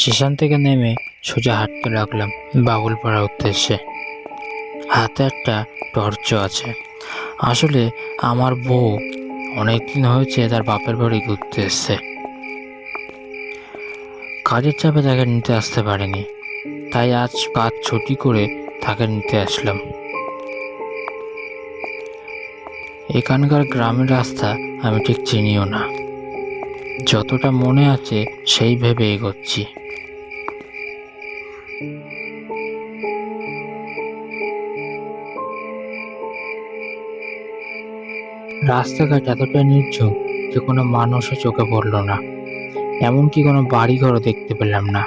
Station থেকে নেমে সোজা হাঁটতে লাগলাম বাবুলপাড়ার উদ্দেশ্যে। হাতে একটা টর্চও আছে। আসলে আমার বউ অনেকদিন হয়েছে তার বাপের বাড়ি ঘুরতে এসছে। কাজের চাপে তাকে নিতে আসতে পারেনি, তাই আজ কাজ ছুটি করে তাকে নিতে আসলাম। এখানকার গ্রামের রাস্তা আমি ঠিক চিনিও না, যতটা মনে আছে সেই ভেবে এগোচ্ছি। রাস্তাঘাট এতটা নির্জন যে কোনো মানুষও চোখে পড়ল না, এমনকি কোনো বাড়িঘরও দেখতে পেলাম না।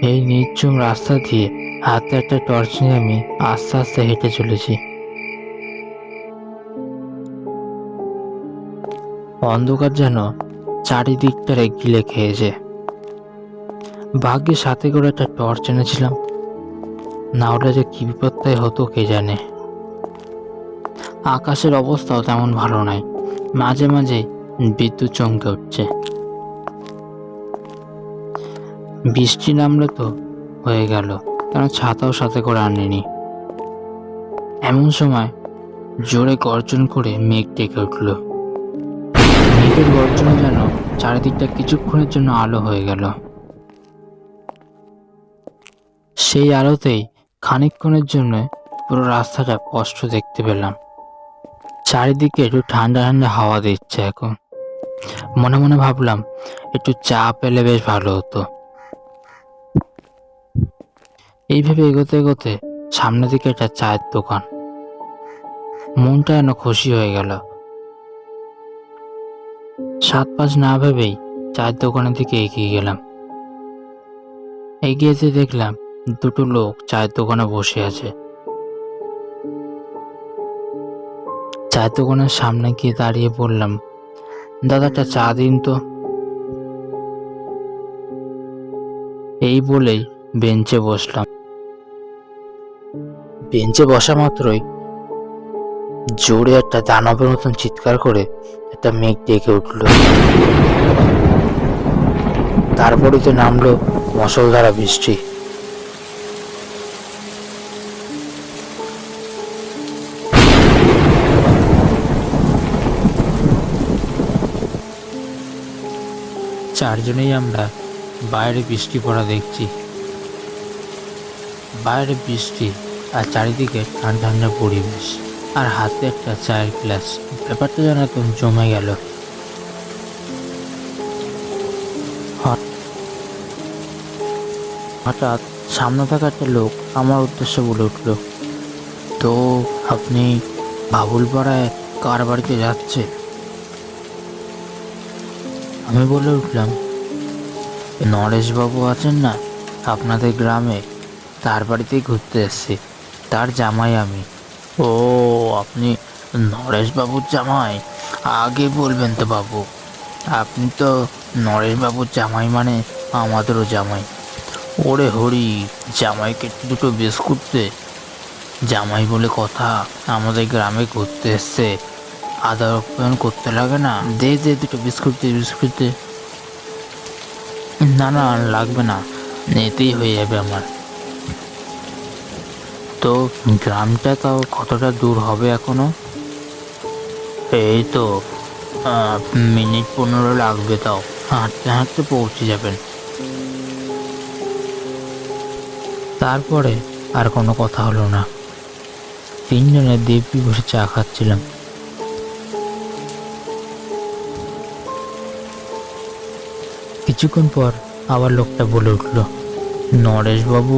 এই নির্জন রাস্তা দিয়ে হাতে একটা টর্চ নিয়ে আমি আস্তে আস্তে হেঁটে চলেছি। অন্ধকার যেন চারিদিকটারে গিলে খেয়েছে। ভাগ্যে সাথে করে একটা টর্চ এনেছিলাম, না হলে যে কি বিপত্তাই হতো কে জানে। আকাশের অবস্থাও তেমন ভালো নয়, মাঝে মাঝে বিদ্যুৎ চমকে উঠছে। বৃষ্টি নামলে তো হয়ে গেল, কারণ ছাতাও সাথে করে আনিনি। এমন সময় জোরে গর্জন করে মেঘ ডেকে উঠল। মেঘের গর্জনে যেন চারিদিকটা কিছুক্ষণের জন্য আলো হয়ে গেল। সেই আলোতেই খানিকক্ষণের জন্য পুরো রাস্তাটা স্পষ্ট দেখতে পেলাম। চারিদিকে একটু ঠান্ডা ঠান্ডা হাওয়া দিচ্ছে। এখন মনে মনে ভাবলাম একটু চা পেলে বেশ ভালো হতো। এইভাবে এগোতে এগোতে সামনের দিকে একটা চায়ের দোকান, মনটা যেন খুশি হয়ে গেল। সাত পাঁচ না ভেবেই চায়ের দোকানের দিকে এগিয়ে গেলাম। এগিয়ে যেতে দেখলাম দুটো লোক চায়ের দোকানে বসে আছে। চায়ের দোকানের সামনে গিয়ে দাঁড়িয়ে বললাম, দাদা একটা চা দিন তো। এই বলেই বেঞ্চে বসলাম। বেঞ্চে বসা মাত্রই জোরে একটা দানবের মতন চিৎকার করে একটা মেঘ ডেকে উঠল। তারপরে তো নামলো মুষলধারা বৃষ্টি। চারজনেই আমরা বাইরে বৃষ্টি পড়া দেখছি। বাইরে বৃষ্টি আর চারিদিকে ঠান্ডা ঠান্ডা পরিবেশ, আর হাতে একটা চায়ের গ্লাস। ব্যাপারটা যেন একদম জমে গেল। হঠাৎ সামনে থাকা একটা লোক আমার উদ্দেশ্যে বলে উঠল, তো আপনি বাবুলপাড়ায় কার বাড়িতে যাচ্ছে? আমি বলে উঠলাম, নরেশবাবু আছেন না আপনাদের গ্রামে, তার বাড়িতেই ঘুরতে এসেছি, তার জামাই আমি। ও, আপনি নরেশবাবুর জামাই? আগে বলবেন তো বাবু, আপনি তো নরেশবাবুর জামাই মানে আমাদেরও জামাই। ওরে হরি, জামাইকে দুটো বিস্কুট দে। জামাই বলে কথা, আমাদের গ্রামে ঘুরতে এসছে, আদর আপ্যায়ন করতে লাগে না? দে দে, দুটো বিস্কুট দে, বিস্কুট দে। না না, লাগবে না, এতেই হয়ে যাবে আমার। তো গ্রামটা তাও কতটা দূর হবে এখনো? এই তো মিনিট 15 লাগবে, তাও হাঁটতে হাঁটতে পৌঁছে যাবেন। তারপরে আর কোনো কথা হলো না। তিনজনে দিব্যি বসে চা খাচ্ছিলাম। কিছুক্ষণ পর আবার লোকটা বলে উঠল, নরেশবাবু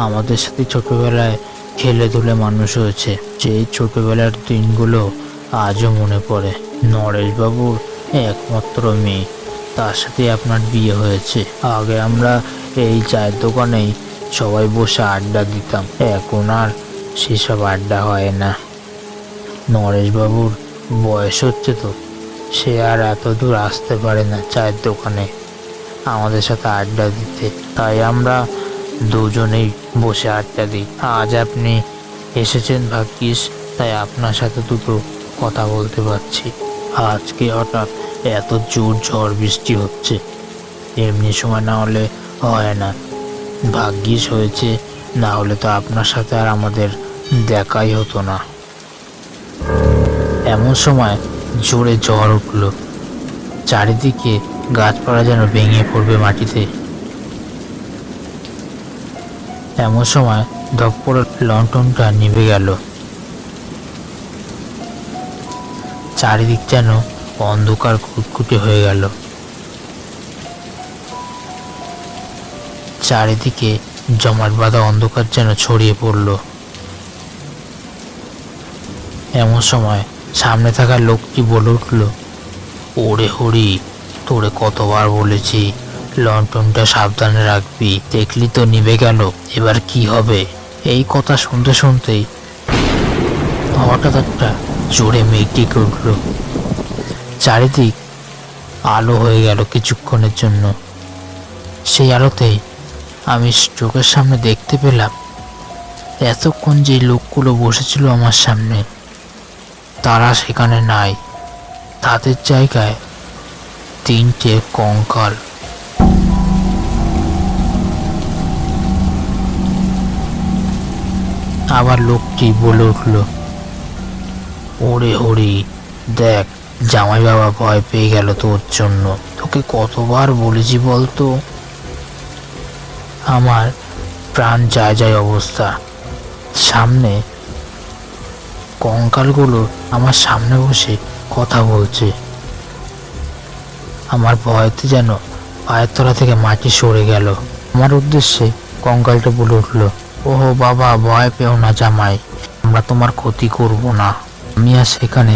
আমাদের সাথে ছোটবেলায় খেলে ধুলে মানুষ হয়েছে, সেই ছোটবেলার দিনগুলো আজও মনে পড়ে। নরেশবাবুর একমাত্র মেয়ে, তার সাথে আপনার বিয়ে হয়েছে। আগে আমরা এই চায়ের দোকানেই সবাই বসে আড্ডা দিতাম, এখন আর সেসব আড্ডা হয় না। নরেশবাবুর বয়স হচ্ছে তো, সে আর এত দূর আসতে পারে না চায়ের দোকানে আমাদের সাথে আড্ডা দিতে, তাই আমরা দুজনেই বসে আড্ডা দিই। আজ আপনি এসেছেন ভাগ্যিস, তাই আপনার সাথে দুটো কথা বলতে পারছি। আজকে হঠাৎ এত জোর ঝড় বৃষ্টি হচ্ছে, এমনি সময় না হলে হয় না। ভাগ্যিস হয়েছে, না হলে তো আপনার সাথে আর আমাদের দেখাই হতো না। এমন সময় জোরে ঝড় উঠল, চারিদিকে গাছপালা যেন ভেঙে পড়বে মাটিতে। এমন সময় ধপ করে লণ্ঠনটা নিভে গেল। চারিদিক যেন অন্ধকার কুটকুটে হয়ে গেল। চারিদিকে জমাট বাঁধা অন্ধকার যেন ছড়িয়ে পড়ল। এমন সময় সামনে থাকা লোকটি বলে উঠল, ওরে হরি, তোরে কতবার বলেছি লণ্ঠনটা সাবধানে রাখবি, দেখলি তো নিভে গেল, এবার কি হবে? এই কথা শুনতে শুনতেই হঠাৎ একটা জোরে মেঘ ডেকে উঠল। চারিদিক আলো হয়ে গেল কিছুক্ষণের জন্য। সেই আলোতেই আমি চোখের সামনে দেখতে পেলাম, এতক্ষণ যে লোকগুলো বসেছিল আমার সামনে, তারা সেখানে নাই। তাদের জায়গায় 3টে কঙ্কাল। আবার লোকটি বলে উঠল, ওরে হরি, দেখ জামাই বাবা ভয় পেয়ে গেল তোর জন্য, তোকে কতবার বলেছি বলতো? আমার প্রাণ যায় যায় অবস্থা। সামনে কঙ্কালগুলো আমার সামনে বসে কথা বলছে। আমার ভয়তে যেন পায়ের তলা থেকে মাটি সরে গেল। আমার উদ্দেশ্যে কঙ্কালটা বলে উঠল, ওহো বাবা, ভয় পেও না জামাই, আমরা তোমার ক্ষতি করব না। আমি আর সেখানে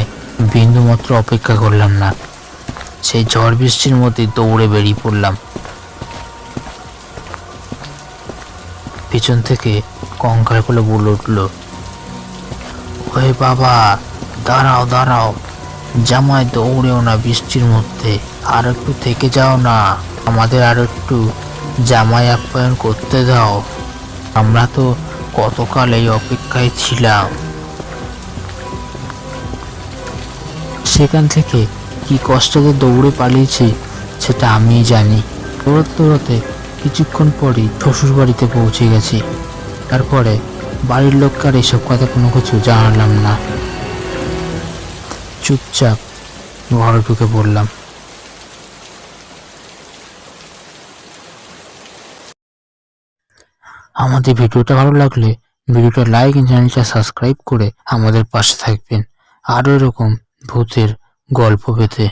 বিন্দুমাত্র অপেক্ষা করলাম না, সেই ঝড় বৃষ্টির মধ্যে দৌড়ে বেরিয়ে পড়লাম। পিছন থেকে কঙ্কালগুলো বলে উঠল, ওহে বাবা, দাঁড়াও দাঁড়াও, জামাই দৌড়েও না বৃষ্টির মধ্যে, আর একটু থেকে যাও না, আমাদের আর একটু জামাই আপ্যায়ন করতে দাও, আমরা তো কতকাল এই অপেক্ষায় ছিলাম। সেখান থেকে কি কষ্টে দৌড়ে পালিয়েছি সেটা আমিই জানি। দৌড়াতে দৌড়াতে কিছুক্ষণ পরই শ্বশুর বাড়িতে পৌঁছে গেছি। তারপরে বাড়ির লোককে আর এসব কথা কোনো কিছু জানালাম না, চুপচাপ ঘরে ঢুকে পড়লাম। আমাদের ভিডিওটা ভালো লাগলে ভিডিওটা লাইক এবং চ্যানেলটা সাবস্ক্রাইব করে আমাদের পাশে থাকবেন আরও এরকম ভূতের গল্প পেতে।